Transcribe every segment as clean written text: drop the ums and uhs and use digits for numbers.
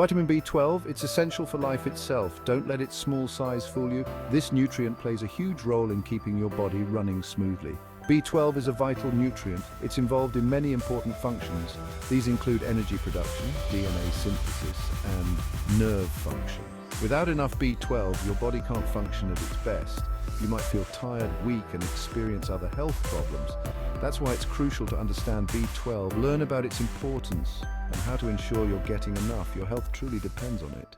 Vitamin B12, it's essential for life itself. Don't let its small size fool you. This nutrient plays a huge role in keeping your body running smoothly. B12 is a vital nutrient. It's involved in many important functions. These include energy production, DNA synthesis, and nerve function. Without enough B12, your body can't function at its best. You might feel tired, weak, and experience other health problems. That's why it's crucial to understand B12, learn about its importance, and how to ensure you're getting enough. Your health truly depends on it.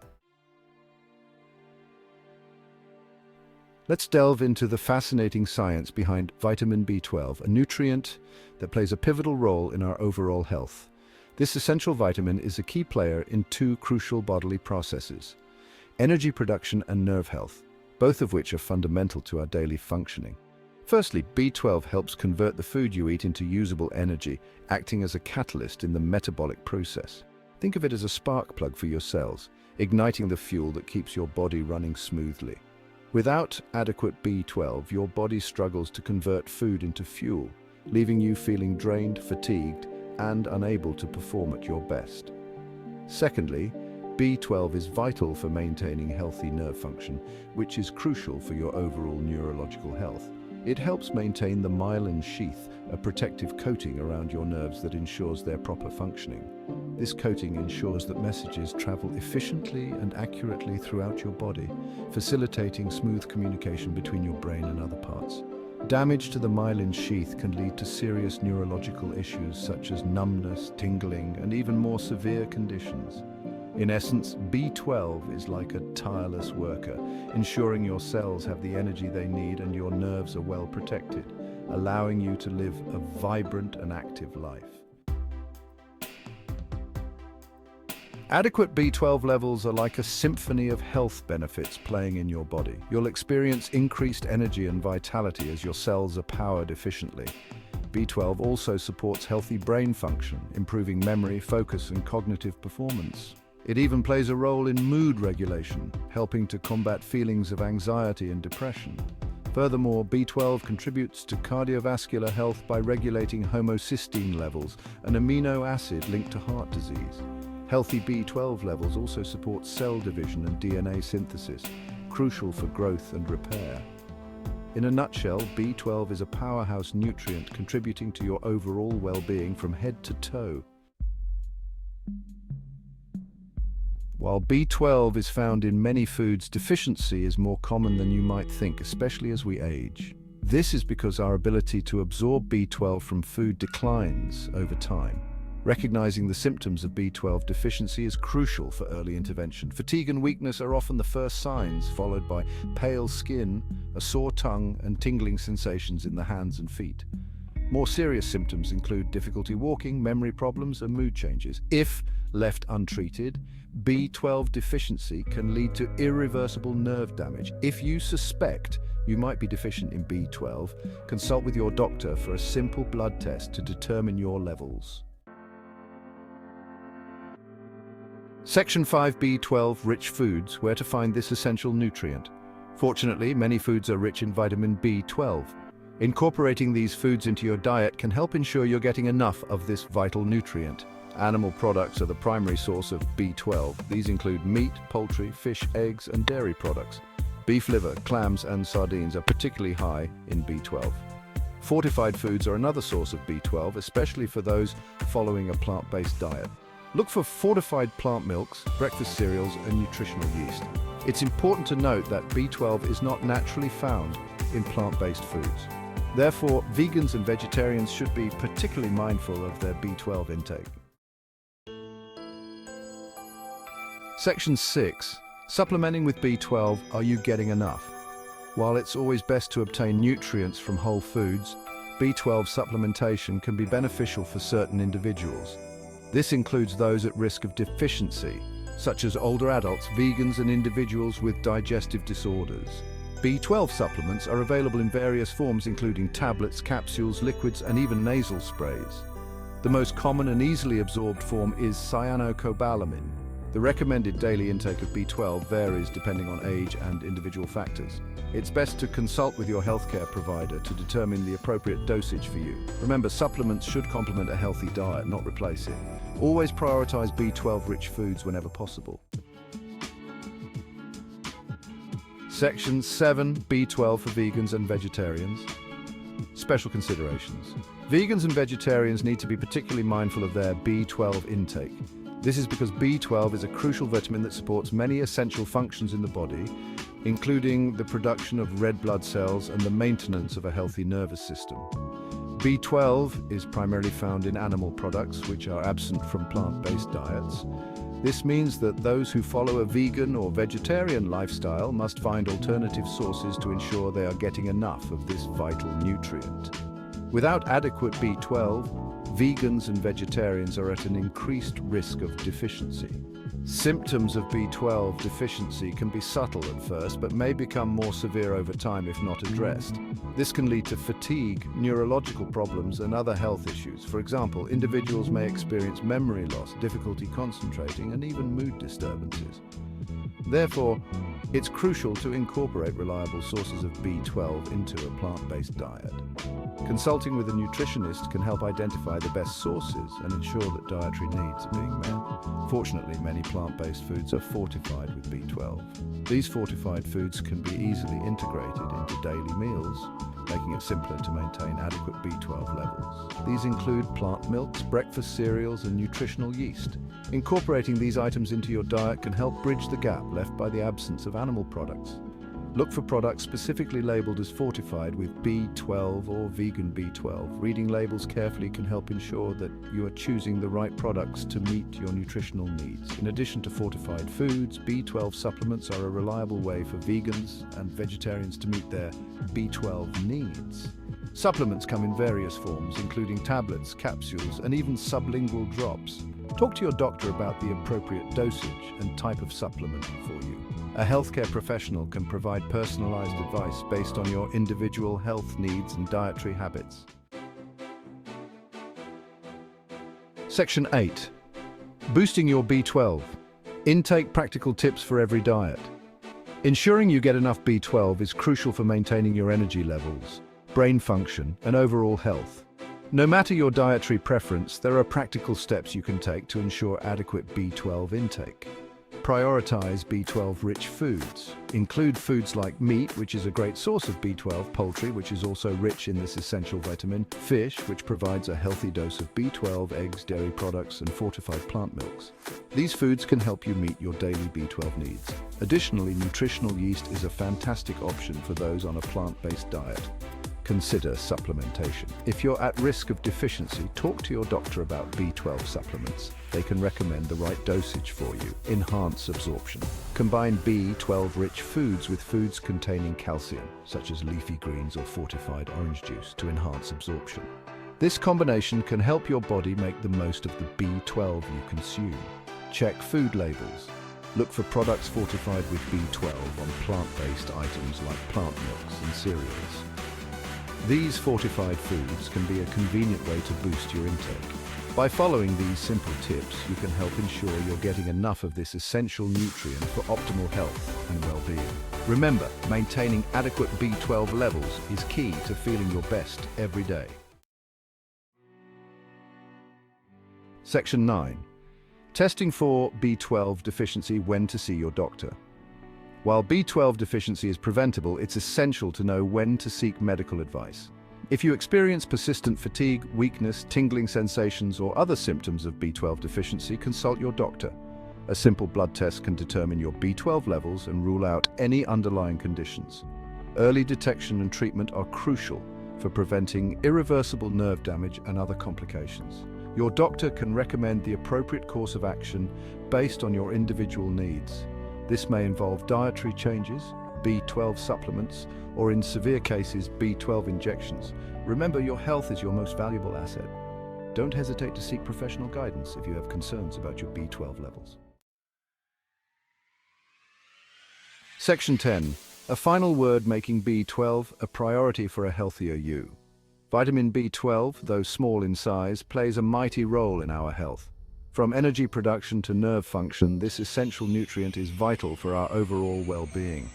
Let's delve into the fascinating science behind vitamin B12, a nutrient that plays a pivotal role in our overall health. This essential vitamin is a key player in two crucial bodily processes: energy production and nerve health, both of which are fundamental to our daily functioning. Firstly, B12 helps convert the food you eat into usable energy, acting as a catalyst in the metabolic process. Think of it as a spark plug for your cells, igniting the fuel that keeps your body running smoothly. Without adequate B12, your body struggles to convert food into fuel, leaving you feeling drained, fatigued, and unable to perform at your best. Secondly, B12 is vital for maintaining healthy nerve function, which is crucial for your overall neurological health. It helps maintain the myelin sheath, a protective coating around your nerves that ensures their proper functioning. This coating ensures that messages travel efficiently and accurately throughout your body, facilitating smooth communication between your brain and other parts. Damage to the myelin sheath can lead to serious neurological issues such as numbness, tingling, and even more severe conditions. In essence, B12 is like a tireless worker, ensuring your cells have the energy they need and your nerves are well protected, allowing you to live a vibrant and active life. Adequate B12 levels are like a symphony of health benefits playing in your body. You'll experience increased energy and vitality as your cells are powered efficiently. B12 also supports healthy brain function, improving memory, focus, and cognitive performance. It even plays a role in mood regulation, helping to combat feelings of anxiety and depression. Furthermore, B12 contributes to cardiovascular health by regulating homocysteine levels, an amino acid linked to heart disease. Healthy B12 levels also support cell division and DNA synthesis, crucial for growth and repair. In a nutshell, B12 is a powerhouse nutrient contributing to your overall well-being from head to toe. While B12 is found in many foods, deficiency is more common than you might think, especially as we age. This is because our ability to absorb B12 from food declines over time. Recognizing the symptoms of B12 deficiency is crucial for early intervention. Fatigue and weakness are often the first signs, followed by pale skin, a sore tongue, and tingling sensations in the hands and feet. More serious symptoms include difficulty walking, memory problems, and mood changes. If left untreated, B12 deficiency can lead to irreversible nerve damage. If you suspect you might be deficient in B12, consult with your doctor for a simple blood test to determine your levels. Section 5, B12 rich foods, where to find this essential nutrient. Fortunately, many foods are rich in vitamin B12. Incorporating these foods into your diet can help ensure you're getting enough of this vital nutrient. Animal products are the primary source of B12. These include meat, poultry, fish, eggs, and dairy products. Beef liver, clams, and sardines are particularly high in B12. Fortified foods are another source of B12, especially for those following a plant-based diet. Look for fortified plant milks, breakfast cereals, and nutritional yeast. It's important to note that B12 is not naturally found in plant-based foods. Therefore, vegans and vegetarians should be particularly mindful of their B12 intake. Section 6. Supplementing with B12, are you getting enough? While it's always best to obtain nutrients from whole foods, B12 supplementation can be beneficial for certain individuals. This includes those at risk of deficiency, such as older adults, vegans, and individuals with digestive disorders. B12 supplements are available in various forms, including tablets, capsules, liquids, and even nasal sprays. The most common and easily absorbed form is cyanocobalamin. The recommended daily intake of B12 varies depending on age and individual factors. It's best to consult with your healthcare provider to determine the appropriate dosage for you. Remember, supplements should complement a healthy diet, not replace it. Always prioritize B12-rich foods whenever possible. Section 7, B12 for vegans and vegetarians. Special considerations. Vegans and vegetarians need to be particularly mindful of their B12 intake. This is because B12 is a crucial vitamin that supports many essential functions in the body, including the production of red blood cells and the maintenance of a healthy nervous system. B12 is primarily found in animal products, which are absent from plant-based diets. This means that those who follow a vegan or vegetarian lifestyle must find alternative sources to ensure they are getting enough of this vital nutrient. Without adequate B12, vegans and vegetarians are at an increased risk of deficiency. Symptoms of B12 deficiency can be subtle at first, but may become more severe over time if not addressed. This can lead to fatigue, neurological problems, and other health issues. For example, individuals may experience memory loss, difficulty concentrating, and even mood disturbances. Therefore, it's crucial to incorporate reliable sources of B12 into a plant-based diet. Consulting with a nutritionist can help identify the best sources and ensure that dietary needs are being met. Fortunately, many plant-based foods are fortified with B12. These fortified foods can be easily integrated into daily meals, making it simpler to maintain adequate B12 levels. These include plant milks, breakfast cereals, and nutritional yeast. Incorporating these items into your diet can help bridge the gap left by the absence of animal products. Look for products specifically labeled as fortified with B12 or vegan B12. Reading labels carefully can help ensure that you are choosing the right products to meet your nutritional needs. In addition to fortified foods, B12 supplements are a reliable way for vegans and vegetarians to meet their B12 needs. Supplements come in various forms, including tablets, capsules, and even sublingual drops. Talk to your doctor about the appropriate dosage and type of supplement for you. A healthcare professional can provide personalized advice based on your individual health needs and dietary habits. Section 8. Boosting your B12. Intake practical tips for every diet. Ensuring you get enough B12 is crucial for maintaining your energy levels, brain function, and overall health. No matter your dietary preference, there are practical steps you can take to ensure adequate B12 intake. Prioritize B12-rich foods. Include foods like meat, which is a great source of B12, poultry, which is also rich in this essential vitamin, fish, which provides a healthy dose of B12, eggs, dairy products, and fortified plant milks. These foods can help you meet your daily B12 needs. Additionally, nutritional yeast is a fantastic option for those on a plant-based diet. Consider supplementation. If you're at risk of deficiency, talk to your doctor about B12 supplements. They can recommend the right dosage for you. Enhance absorption. Combine B12-rich foods with foods containing calcium, such as leafy greens or fortified orange juice, to enhance absorption. This combination can help your body make the most of the B12 you consume. Check food labels. Look for products fortified with B12 on plant-based items like plant milks and cereals. These fortified foods can be a convenient way to boost your intake. By following these simple tips, you can help ensure you're getting enough of this essential nutrient for optimal health and well-being. Remember, maintaining adequate B12 levels is key to feeling your best every day. Section 9. Testing for B12 deficiency: when to see your doctor. While B12 deficiency is preventable, it's essential to know when to seek medical advice. If you experience persistent fatigue, weakness, tingling sensations, or other symptoms of B12 deficiency, consult your doctor. A simple blood test can determine your B12 levels and rule out any underlying conditions. Early detection and treatment are crucial for preventing irreversible nerve damage and other complications. Your doctor can recommend the appropriate course of action based on your individual needs. This may involve dietary changes, B12 supplements, or in severe cases, B12 injections. Remember, your health is your most valuable asset. Don't hesitate to seek professional guidance if you have concerns about your B12 levels. Section 10. A final word: making B12 a priority for a healthier you. Vitamin B12, though small in size, plays a mighty role in our health. From energy production to nerve function, this essential nutrient is vital for our overall well-being.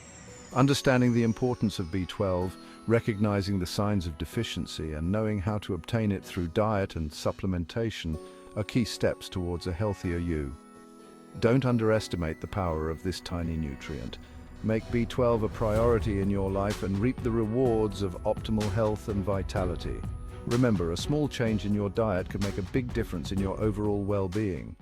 Understanding the importance of B12, recognizing the signs of deficiency, and knowing how to obtain it through diet and supplementation are key steps towards a healthier you. Don't underestimate the power of this tiny nutrient. Make B12 a priority in your life and reap the rewards of optimal health and vitality. Remember, a small change in your diet can make a big difference in your overall well-being.